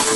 What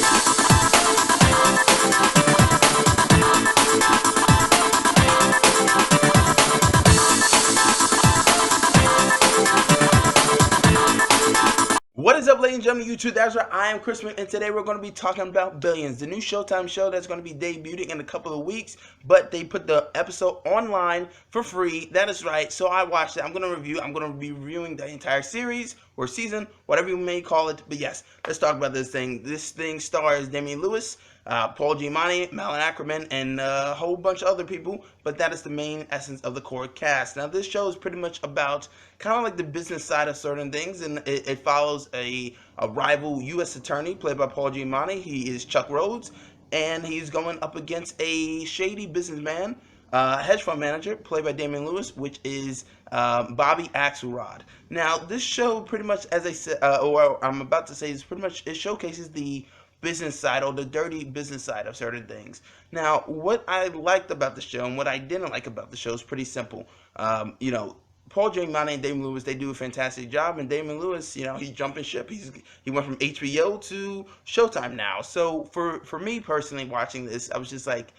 is up, ladies and gentlemen, YouTube? That's right. I am Chris, and today we're going to be talking about Billions, the new Showtime show that's going to be debuting in a couple of weeks. But they put the episode online for free. That is right. So I watched it. I'm going to review. I'm going to be reviewing the entire series or season, whatever you may call it. But yes, let's talk about this thing. This thing stars Damian Lewis, Paul Giamatti, Malin Ackerman, and a whole bunch of other people, but that is the main essence of the core cast. Now, this show is pretty much about kind of like the business side of certain things, and it follows a rival U.S. attorney played by Paul Giamatti. He is Chuck Rhodes, and he's going up against a shady businessman, hedge fund manager played by Damian Lewis, which is Bobby Axelrod. Now, this show pretty much, as I said, or I'm about to say, is pretty much, it showcases the business side or the dirty business side of certain things. Now, what I liked about the show and what I didn't like about the show is pretty simple. Paul Giamatti and Damian Lewis, they do a fantastic job, and Damian Lewis, he's jumping ship. He went from HBO to Showtime now. So for me personally watching this, I was just like,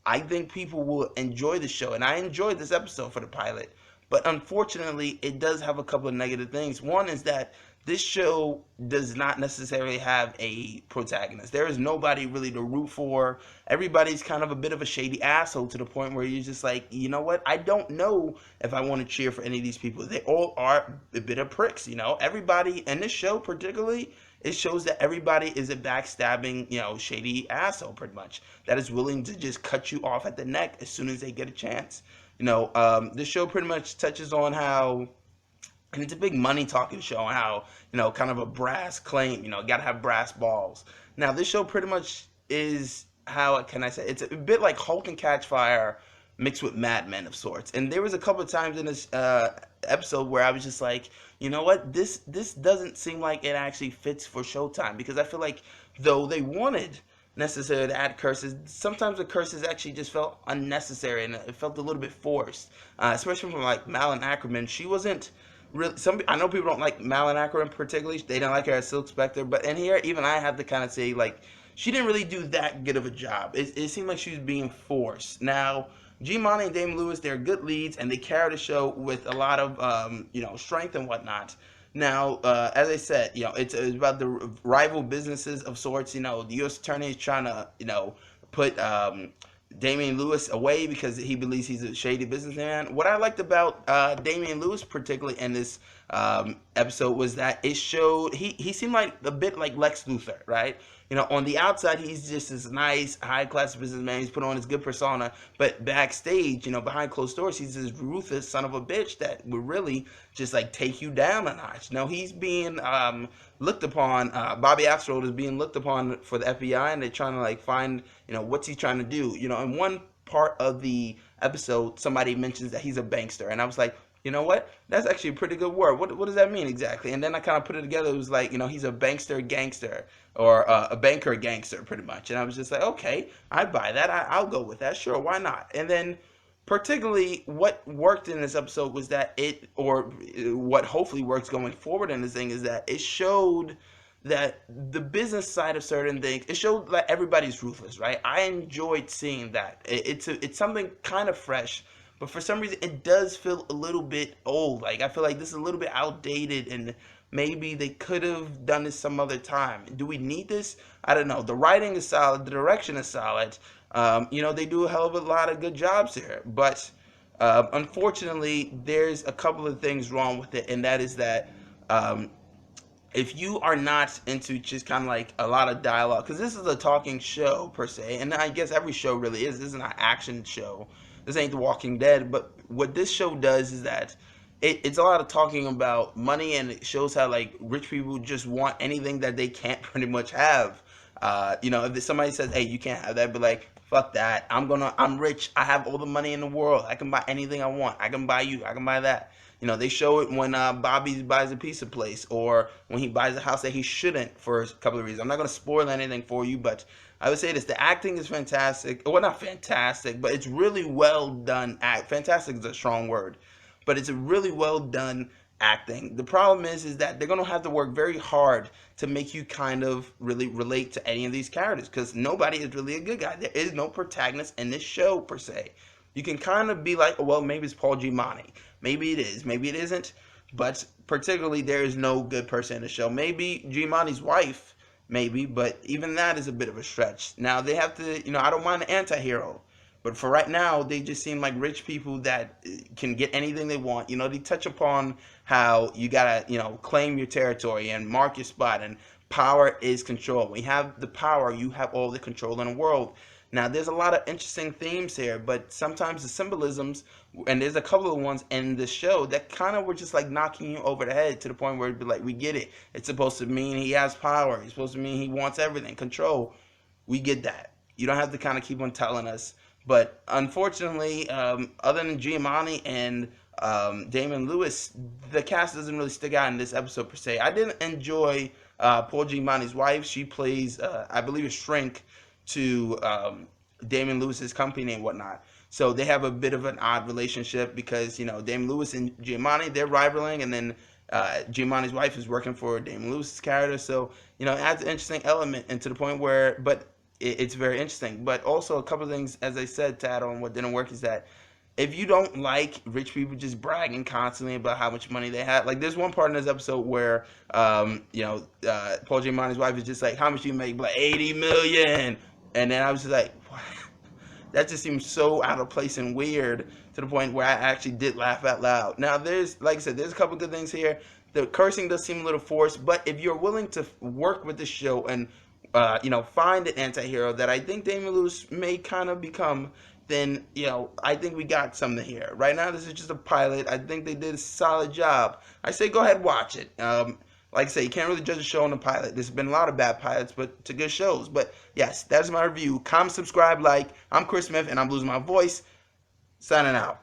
I think people will enjoy the show, and I enjoyed this episode for the pilot. But unfortunately, it does have a couple of negative things. One is that this show does not necessarily have a protagonist. There is nobody really to root for. Everybody's kind of a bit of a shady asshole to the point where you're just like, you know what? I don't know if I want to cheer for any of these people. They all are a bit of pricks, Everybody in this show particularly, it shows that everybody is a backstabbing, shady asshole pretty much. That is willing to just cut you off at the neck as soon as they get a chance. This show pretty much touches on how, and it's a big money talking show on how, kind of a brass claim, gotta have brass balls. Now, this show pretty much is, how can I say, it's a bit like Hulk and Catch Fire mixed with Mad Men of sorts. And there was a couple of times in this episode where I was just like, you know what, this doesn't seem like it actually fits for Showtime, because I feel like though they wanted necessarily to add curses, sometimes the curses actually just felt unnecessary and it felt a little bit forced, especially from like Malin Ackerman. She wasn't really, I know people don't like Malin Ackerman particularly. They don't like her as Silk Spectre, but in here, even I have to kind of say, like, she didn't really do that good of a job. It seemed like she was being forced. Now, Giamatti and Damian Lewis, they're good leads, and they carry the show with a lot of, strength and whatnot. Now, as I said, it's about the rival businesses of sorts. The U.S. Attorney is trying to, put Damian Lewis away because he believes he's a shady businessman. What I liked about Damian Lewis, particularly in this episode, was that it showed he seemed like a bit like Lex Luthor, right? On the outside, he's just this nice, high-class businessman. He's put on his good persona, but backstage, behind closed doors, he's this ruthless son of a bitch that would really just like take you down a notch. Now he's being looked upon. Bobby Axelrod is being looked upon for the FBI, and they're trying to like find, what's he trying to do. In one part of the episode, somebody mentions that he's a bankster, and I was like, you know what? That's actually a pretty good word. What does that mean exactly? And then I kind of put it together. It was like, he's a bankster gangster, or a banker gangster, pretty much. And I was just like, okay, I buy that. I'll go with that. Sure, why not? And then, particularly, what worked in this episode was that or what hopefully works going forward in this thing, is that it showed that the business side of certain things, it showed that everybody's ruthless, right? I enjoyed seeing that. It's something kind of fresh. But for some reason, it does feel a little bit old. Like, I feel like this is a little bit outdated, and maybe they could have done this some other time. Do we need this? I don't know. The writing is solid. The direction is solid. They do a hell of a lot of good jobs here. But unfortunately, there's a couple of things wrong with it, and that is that if you are not into just kind of like a lot of dialogue, because this is a talking show per se, and I guess every show really is. This is an action show. This ain't The Walking Dead, but what this show does is that it's a lot of talking about money, and it shows how like rich people just want anything that they can't pretty much have. If somebody says, "Hey, you can't have that," be like, "Fuck that! I'm rich. I have all the money in the world. I can buy anything I want. I can buy you. I can buy that." They show it when Bobby buys a pizza place, or when he buys a house that he shouldn't, for a couple of reasons. I'm not going to spoil anything for you, but I would say this: the acting is fantastic. Well, not fantastic, but it's really well done. Fantastic is a strong word, but it's a really well done acting. The problem is that they're gonna have to work very hard to make you kind of really relate to any of these characters, because nobody is really a good guy. There is no protagonist in this show per se. You can kind of be like, oh, well, maybe it's Paul Giamatti, maybe it is, maybe it isn't, but particularly there is no good person in the show. Maybe Giamatti's wife, maybe, but even that is a bit of a stretch. Now they have to, I don't mind the anti-hero, but for right now, they just seem like rich people that can get anything they want. They touch upon how you gotta, claim your territory and mark your spot, and power is control. When you have the power, you have all the control in the world. Now, there's a lot of interesting themes here, but sometimes the symbolisms, and there's a couple of ones in the show that kind of were just like knocking you over the head to the point where it'd be like, we get it. It's supposed to mean he has power. It's supposed to mean he wants everything, control. We get that. You don't have to kind of keep on telling us. But unfortunately, other than Giamatti and Damon Lewis, the cast doesn't really stick out in this episode per se. I didn't enjoy Paul Giamatti's wife. She plays, I believe, a shrink to Damon Lewis's company and whatnot. So they have a bit of an odd relationship because, Damon Lewis and Giamatti, they're rivaling, and then Giamatti's wife is working for Damon Lewis's character. So, it adds an interesting element, and to the point where, but it's very interesting. But also a couple of things, as I said, to add on what didn't work, is that if you don't like rich people just bragging constantly about how much money they have, like there's one part in this episode where, Paul Giamatti's wife is just like, how much do you make? Like 80 million. And then I was just like, what? That just seems so out of place and weird, to the point where I actually did laugh out loud. Now, like I said, there's a couple good things here. The cursing does seem a little forced, but if you're willing to work with the show and, find an anti-hero that I think Damon Lewis may kind of become, then, I think we got something here. Right now, this is just a pilot. I think they did a solid job. I say go ahead and watch it. Like I say, you can't really judge a show on a pilot. There's been a lot of bad pilots, but to good shows. But yes, that's my review. Comment, subscribe, like. I'm Chris Smith, and I'm losing my voice. Signing out.